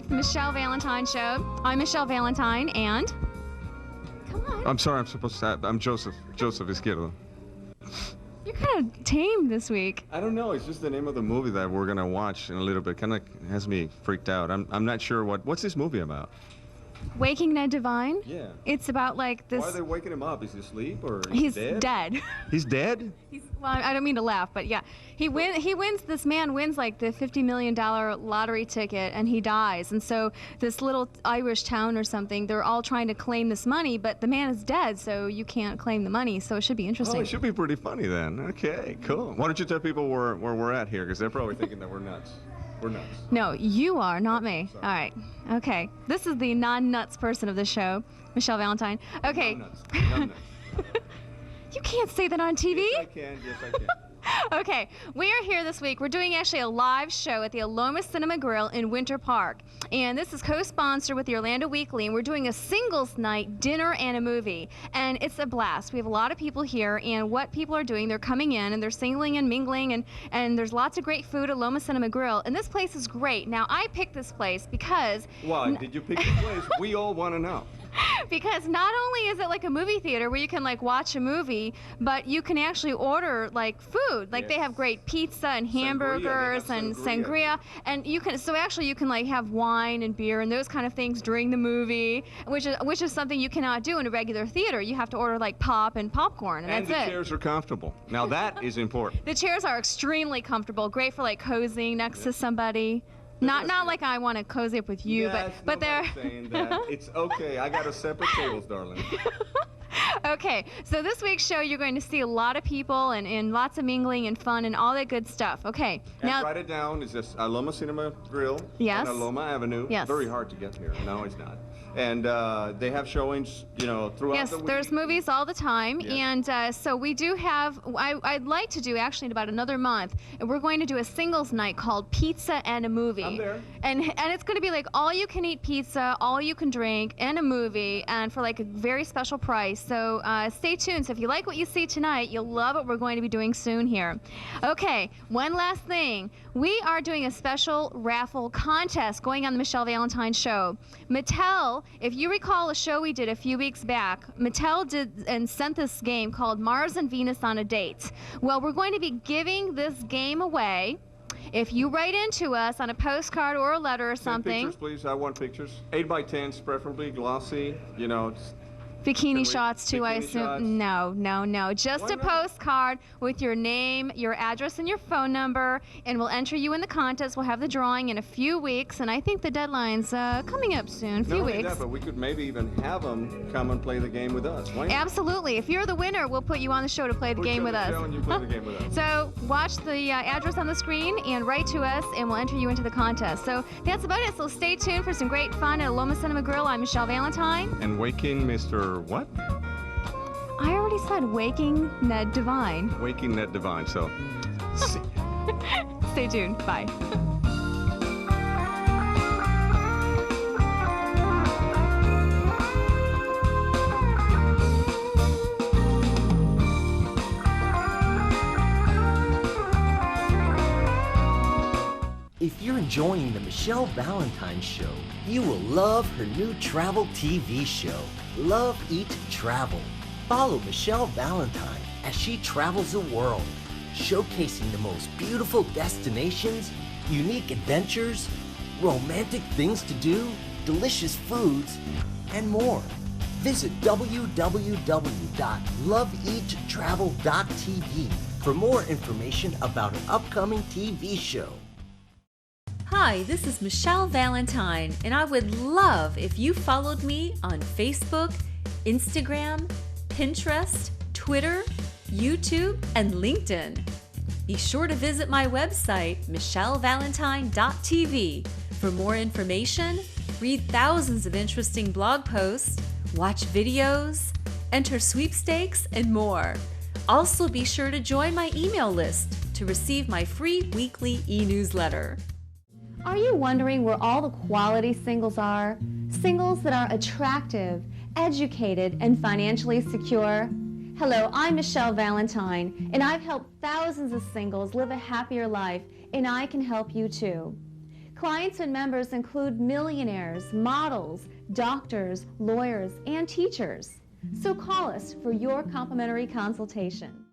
week, the Michelle Valentine Show. I'm Michelle Valentine, and... Come on. I'm sorry, I'm Joseph Izquierdo. You're kind of tame this week. I don't know, it's just the name of the movie that we're going to watch in a little bit. Kind of has me freaked out. I'm not sure what's this movie about? Waking Ned Divine? Yeah. It's about like this... Why are they waking him up? Is he asleep or he's dead? dead. He's dead? Well, I don't mean to laugh, but yeah. This man wins like the $50 million lottery ticket and he dies. And so this little Irish town or something, they're all trying to claim this money, but the man is dead, so you can't claim the money. So it should be interesting. Oh, it should be pretty funny then. Okay, cool. Why don't you tell people where we're at here? Because they're probably thinking that we're nuts. We're nuts. No, you are, not me. Sorry. All right. Okay. This is the non-nuts person of the show, Michelle Valentine. Okay. No nuts. No nuts. You can't say that on TV. Yes, I can. Yes, I can. Okay, we are here this week. We're doing actually a live show at the Aloma Cinema Grill in Winter Park. And this is co-sponsored with the Orlando Weekly, and we're doing a singles night dinner and a movie. And it's a blast. We have a lot of people here, and what people are doing, they're coming in and they're singling and mingling, and there's lots of great food at Aloma Cinema Grill. And this place is great. Now, I picked this place because... Why did you pick this place? We all want to know. Because not only is it like a movie theater where you can like watch a movie, but you can actually order like food. Like they have great pizza and hamburgers and sangria, and you can you can like have wine and beer and those kind of things during the movie, which is something you cannot do in a regular theater. You have to order like pop and popcorn, and that's it. And the chairs are comfortable. Now that is important. The chairs are extremely comfortable, great for like cozying next to somebody. Not like I want to cozy up with you, yes, but they're saying that. It's okay. I got a separate tables, darling. Okay, so this week's show, you're going to see a lot of people and lots of mingling and fun and all that good stuff. Okay, and now write it down. Is this Aloma Cinema Grill yes. on Aloma Avenue? Yes. Very hard to get here. No, it's not. And they have showings, throughout the week. Yes, there's movies all the time, yes. And so we do have. I'd like to do actually in about another month. And we're going to do a singles night called Pizza and a Movie. I'm there. And it's going to be like all you can eat pizza, all you can drink, and a movie, and for like a very special price. So stay tuned. So if you like what you see tonight, you'll love what we're going to be doing soon here. Okay, one last thing. We are doing a special raffle contest going on the Michelle Valentine Show. Mattel, if you recall a show we did a few weeks back, Mattel did and sent this game called Mars and Venus on a Date. Well, we're going to be giving this game away if you write into us on a postcard or a letter or something. Pictures, please. I want pictures. 8x10s, preferably glossy. Bikini shots too, I assume. Shots? No. Just a postcard with your name, your address, and your phone number, and we'll enter you in the contest. We'll have the drawing in a few weeks, and I think the deadline's coming up soon, a few weeks. That, but we could maybe even have them come and play the game with us. Why not? Absolutely. If you're the winner, we'll put you on the show to play the game with us. And you play the game with us. So watch the address on the screen and write to us, and we'll enter you into the contest. So that's about it. So stay tuned for some great fun at Aloma Cinema Grill. I'm Michelle Valentine. And Waking Mr. What? I already said Waking Ned Divine. Waking Ned Divine, so see. Stay tuned. Bye. If you're enjoying the Michelle Valentine Show, you will love her new travel TV show, Love, Eat, Travel. Follow Michelle Valentine as she travels the world, showcasing the most beautiful destinations, unique adventures, romantic things to do, delicious foods, and more. Visit www.loveeattravel.tv for more information about an upcoming TV show. Hi, this is Michelle Valentine, and I would love if you followed me on Facebook, Instagram, Pinterest, Twitter, YouTube, and LinkedIn. Be sure to visit my website, michellevalentine.tv, for more information, read thousands of interesting blog posts, watch videos, enter sweepstakes, and more. Also, be sure to join my email list to receive my free weekly e-newsletter. Are you wondering where all the quality singles are? Singles that are attractive, educated, and financially secure? Hello, I'm Michelle Valentine, and I've helped thousands of singles live a happier life, and I can help you too. Clients and members include millionaires, models, doctors, lawyers, and teachers. So call us for your complimentary consultation.